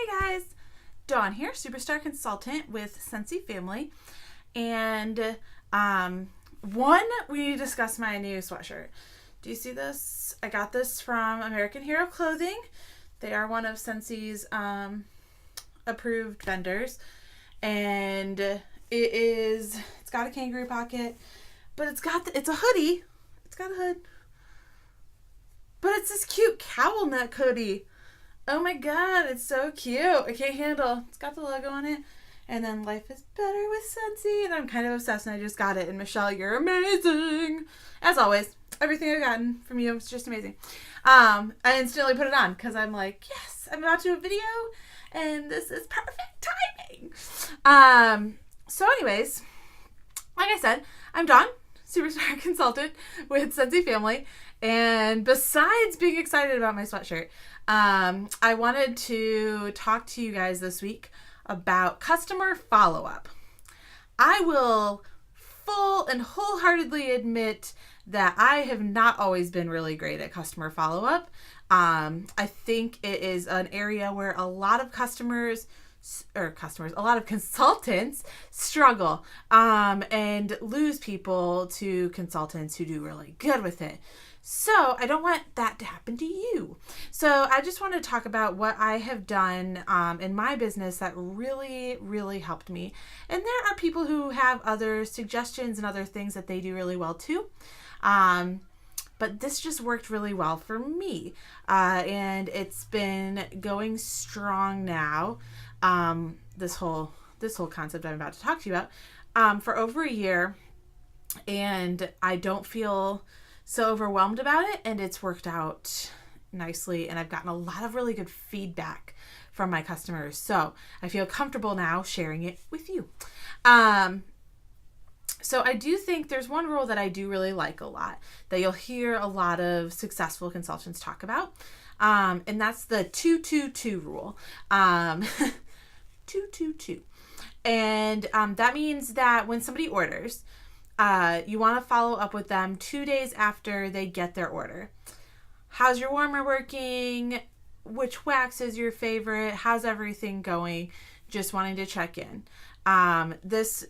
Hey guys, Dawn here, superstar consultant with Scentsy family, and we need to discuss my new sweatshirt. Do you see this? I got this from American Hero Clothing. They are one of Scentsy's approved vendors, and it's got a kangaroo pocket, but it's a hoodie. It's got a hood, but it's this cute cowl neck hoodie. Oh my god, it's so cute. I can't handle. It's got the logo on it. And then life is better with Scentsy. And I'm kind of obsessed and I just got it. And Michelle, you're amazing. As always, everything I've gotten from you is just amazing. I instantly put it on because I'm like, yes, I'm about to do a video and this is perfect timing. So anyways, like I said, I'm Dawn, superstar consultant with Scentsy family. And besides being excited about my sweatshirt, I wanted to talk to you guys this week about customer follow-up. I will full and wholeheartedly admit that I have not always been really great at customer follow-up. I think it is an area where a lot of a lot of consultants struggle and lose people to consultants who do really good with it. So I don't want that to happen to you. So I just want to talk about what I have done in my business that really, really helped me. And there are people who have other suggestions and other things that they do really well too. But this just worked really well for me. And it's been going strong now. This whole concept I'm about to talk to you about for over a year. And I don't feel so overwhelmed about it, and it's worked out nicely, and I've gotten a lot of really good feedback from my customers, so I feel comfortable now sharing it with you. So I do think there's one rule that I do really like a lot that you'll hear a lot of successful consultants talk about, and that's the 2-2-2 rule. 2-2-2. And that means that when somebody orders, you want to follow up with them 2 days after they get their order. How's your warmer working? Which wax is your favorite? How's everything going? Just wanting to check in.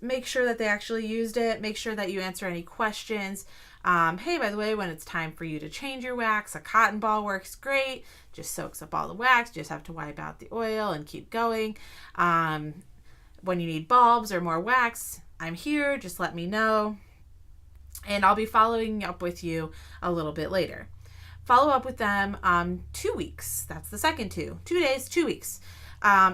Make sure that they actually used it. Make sure that you answer any questions. Hey, by the way, when it's time for you to change your wax, a cotton ball works great. Just soaks up all the wax. Just have to wipe out the oil and keep going. When you need bulbs or more wax, I'm here, just let me know, and I'll be following up with you a little bit later. Follow up with them 2 weeks. That's the second 2 days, 2 weeks.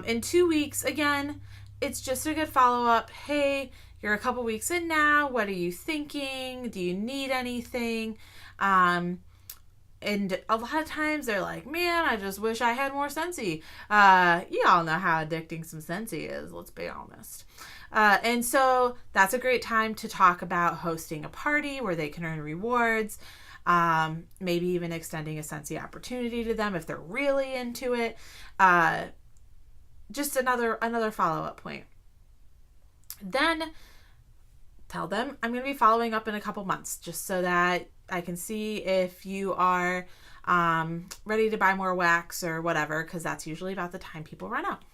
In 2 weeks, again, it's just a good follow-up. Hey, you're a couple weeks in now. What are you thinking? Do you need anything? And a lot of times they're like, man, I just wish I had more Scentsy. You all know how addicting some Scentsy is, let's be honest. And so that's a great time to talk about hosting a party where they can earn rewards, maybe even extending a Scentsy opportunity to them if they're really into it. Just another follow-up point. Then tell them I'm going to be following up in a couple months just so that I can see if you are ready to buy more wax or whatever, because that's usually about the time people run out.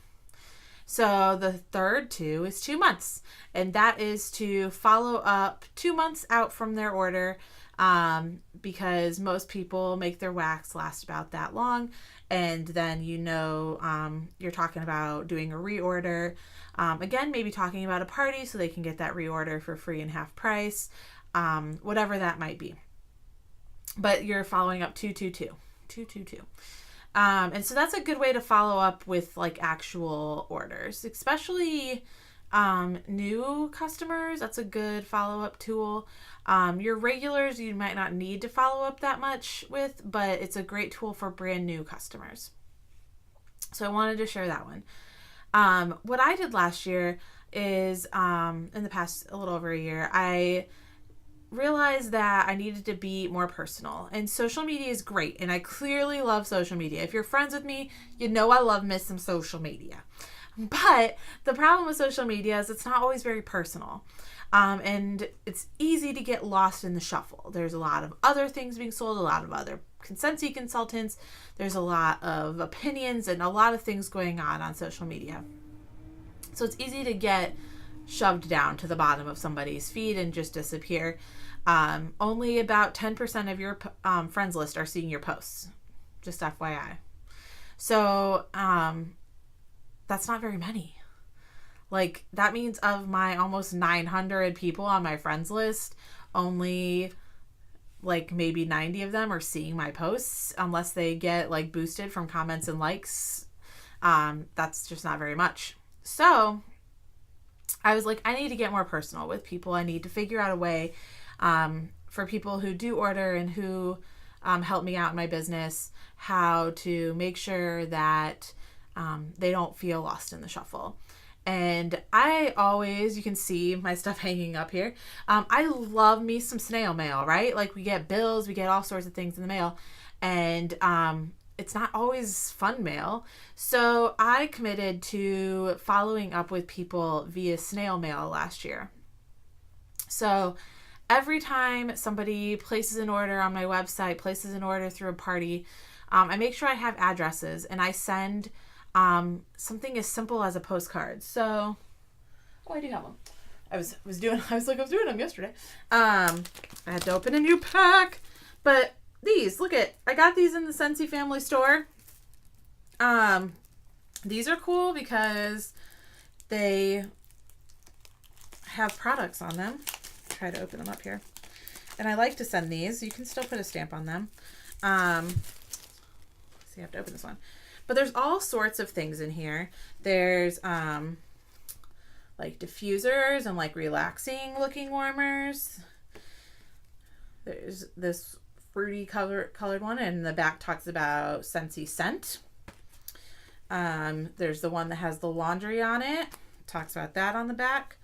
So the third 2 is 2 months, and that is to follow up 2 months out from their order, because most people make their wax last about that long, and then you're talking about doing a reorder. Again, maybe talking about a party so they can get that reorder for free and half price, whatever that might be. But you're following up 2-2-2. And so that's a good way to follow up with like actual orders, especially new customers. That's a good follow-up tool. Your regulars you might not need to follow up that much with, but it's a great tool for brand new customers. So I wanted to share that one. What I did last year is in the past a little over a year, I realized that I needed to be more personal, and social media is great, and I clearly love social media. If you're friends with me, you know I love me some social media. But the problem with social media is it's not always very personal, and it's easy to get lost in the shuffle. There's a lot of other things being sold, a lot of other Scentsy consultants. There's a lot of opinions and a lot of things going on social media. So it's easy to get shoved down to the bottom of somebody's feed and just disappear. Only about 10% of your friends list are seeing your posts. Just FYI. So that's not very many. Like, that means of my almost 900 people on my friends list, only like maybe 90 of them are seeing my posts, unless they get like boosted from comments and likes. That's just not very much. So I was like, I need to get more personal with people. I need to figure out a way for people who do order and who help me out in my business, how to make sure that they don't feel lost in the shuffle. And I always, you can see my stuff hanging up here. I love me some snail mail, right? Like, we get bills, we get all sorts of things in the mail. And it's not always fun mail. So I committed to following up with people via snail mail last year. So every time somebody places an order on my website, places an order through a party, I make sure I have addresses, and I send something as simple as a postcard. So, I do have them. I was doing them yesterday. I had to open a new pack, but these, I got these in the Scentsy family store. These are cool because they have products on them. Try to open them up here. And I like to send these. You can still put a stamp on them. See, I have to open this one. But there's all sorts of things in here. There's like diffusers and like relaxing looking warmers. There's this fruity colored one, and the back talks about Scentsy scent. There's the one that has the laundry on it. Talks about that on the back.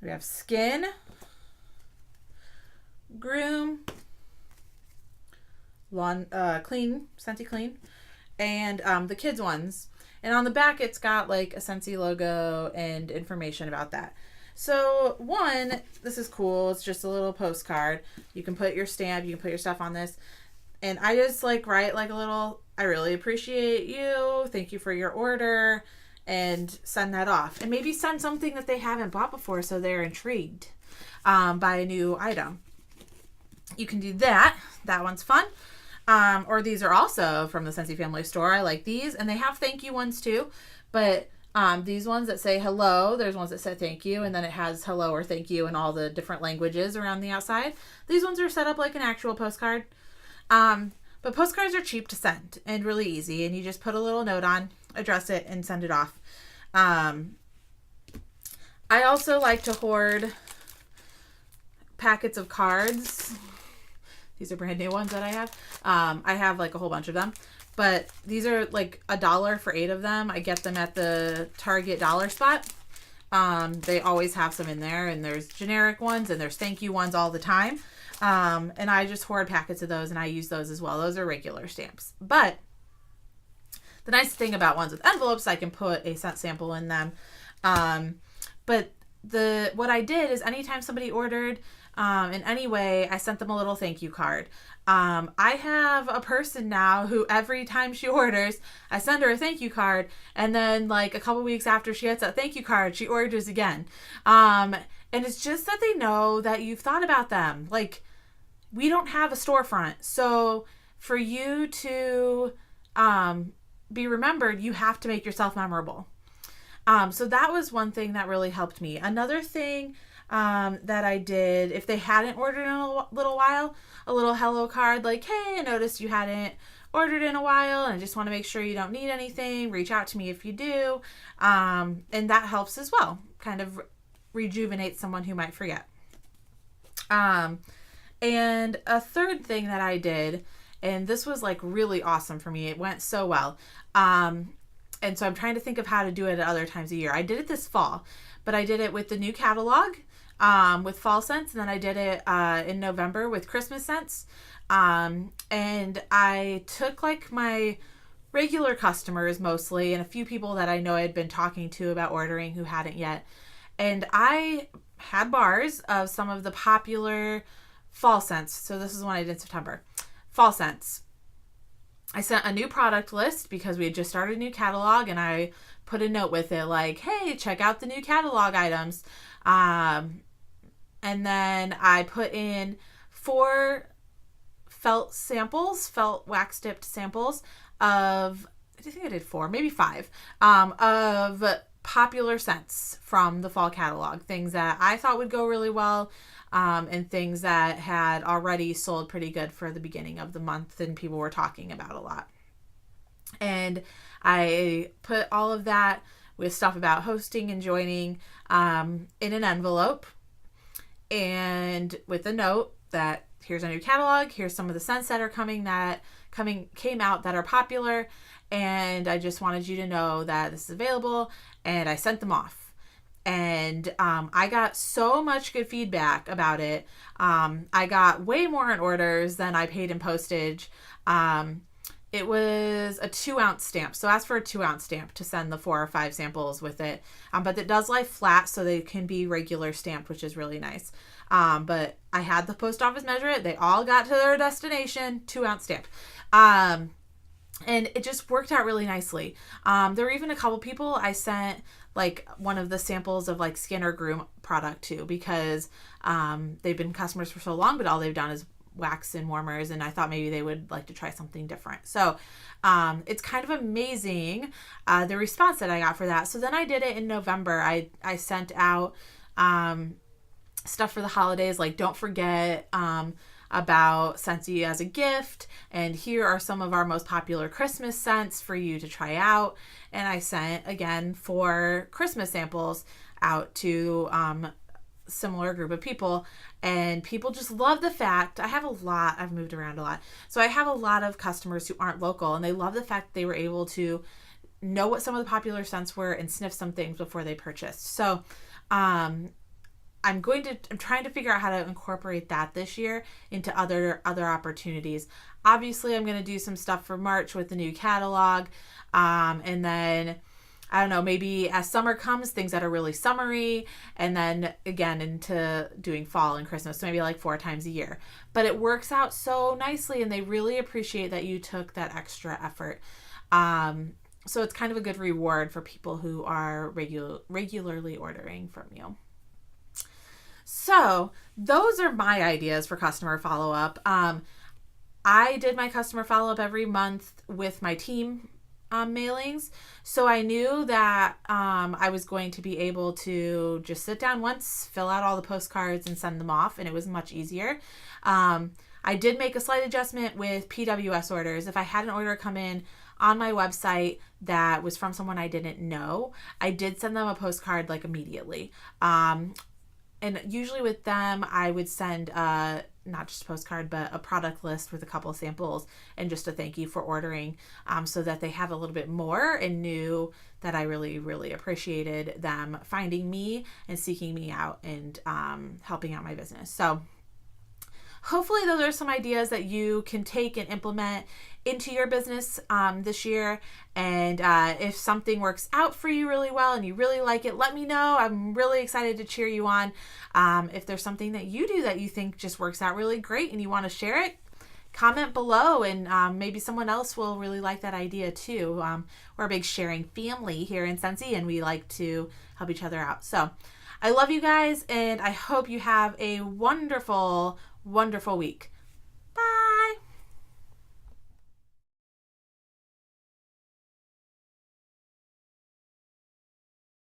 We have skin, groom, clean, Scentsy clean, and the kids ones. And on the back, it's got like a Scentsy logo and information about that. So one, this is cool. It's just a little postcard. You can put your stamp, you can put your stuff on this. And I just like write like a little, I really appreciate you. Thank you for your order, and send that off. And maybe send something that they haven't bought before, so they're intrigued by a new item. You can do that. That one's fun. Or these are also from the Scentsy family store. I like these, and they have thank you ones too. But these ones that say hello, there's ones that say thank you, and then it has hello or thank you in all the different languages around the outside. These ones are set up like an actual postcard. But postcards are cheap to send and really easy, and you just put a little note on, address it, and send it off. I also like to hoard packets of cards. These are brand new ones that I have. I have like a whole bunch of them, but these are like $1 for 8 of them. I get them at the Target dollar spot. They always have some in there, and there's generic ones and there's thank you ones all the time. And I just hoard packets of those, and I use those as well. Those are regular stamps. But the nice thing about ones with envelopes, I can put a scent sample in them. But what I did is anytime somebody ordered in any way, I sent them a little thank you card. I have a person now who every time she orders, I send her a thank you card, and then like a couple weeks after she gets that thank you card, she orders again. And it's just that they know that you've thought about them. Like, we don't have a storefront, so for you to be remembered, you have to make yourself memorable. So that was one thing that really helped me. Another thing that I did, if they hadn't ordered in a little while, a little hello card like, hey, I noticed you hadn't ordered in a while, and I just want to make sure you don't need anything. Reach out to me if you do. And that helps as well. Kind of rejuvenate someone who might forget. And a third thing that I did, and this was like really awesome for me. It went so well. And so I'm trying to think of how to do it at other times of year. I did it this fall, but I did it with the new catalog, with fall scents. And then I did it, in November with Christmas scents. And I took like my regular customers mostly, and a few people that I know I'd been talking to about ordering who hadn't yet. And I had bars of some of the popular fall scents. So this is one I did in September. fall scents. I sent a new product list because we had just started a new catalog, and I put a note with it like, hey, check out the new catalog items. And then I put in 4 felt wax dipped samples of, I think I did 4, maybe 5, of popular scents from the fall catalog. Things that I thought would go really well, and things that had already sold pretty good for the beginning of the month and people were talking about a lot. And I put all of that with stuff about hosting and joining in an envelope, and with a note that here's a new catalog, here's some of the scents that are came out that are popular, and I just wanted you to know that this is available. And I sent them off, and I got so much good feedback about it. I got way more in orders than I paid in postage. It was a 2-ounce stamp, so ask for a 2-ounce stamp to send the 4 or 5 samples with it. But it does lie flat, so they can be regular stamped, which is really nice. But I had the post office measure it. They all got to their destination, 2-ounce stamp. And it just worked out really nicely. There were even a couple people I sent like one of the samples of like Skin or Groom product to, because they've been customers for so long, but all they've done is wax and warmers, and I thought maybe they would like to try something different. So it's kind of amazing the response that I got for that. So then I did it in November. I sent out stuff for the holidays, like don't forget about Scentsy as a gift, and here are some of our most popular Christmas scents for you to try out. And I sent again 4 Christmas samples out to similar group of people, and people just love the fact I've moved around a lot, so I have a lot of customers who aren't local, and they love the fact they were able to know what some of the popular scents were and sniff some things before they purchased. So I'm trying to figure out how to incorporate that this year into other opportunities. Obviously, I'm going to do some stuff for March with the new catalog. And then, I don't know, maybe as summer comes, things that are really summery, and then again into doing fall and Christmas. So maybe like 4 times a year. But it works out so nicely, and they really appreciate that you took that extra effort. So it's kind of a good reward for people who are regularly ordering from you. So those are my ideas for customer follow-up. I did my customer follow-up every month with my team mailings. So I knew that I was going to be able to just sit down once, fill out all the postcards, and send them off, and it was much easier. I did make a slight adjustment with PWS orders. If I had an order come in on my website that was from someone I didn't know, I did send them a postcard like immediately. And usually with them, I would send not just a postcard, but a product list with a couple of samples and just a thank you for ordering, so that they have a little bit more and knew that I really, really appreciated them finding me and seeking me out and helping out my business. So hopefully those are some ideas that you can take and implement into your business this year. And if something works out for you really well and you really like it, let me know. I'm really excited to cheer you on. If there's something that you do that you think just works out really great and you want to share it, comment below, and maybe someone else will really like that idea too. We're a big sharing family here in Scentsy, and we like to help each other out. So I love you guys, and I hope you have a wonderful, wonderful week. Bye.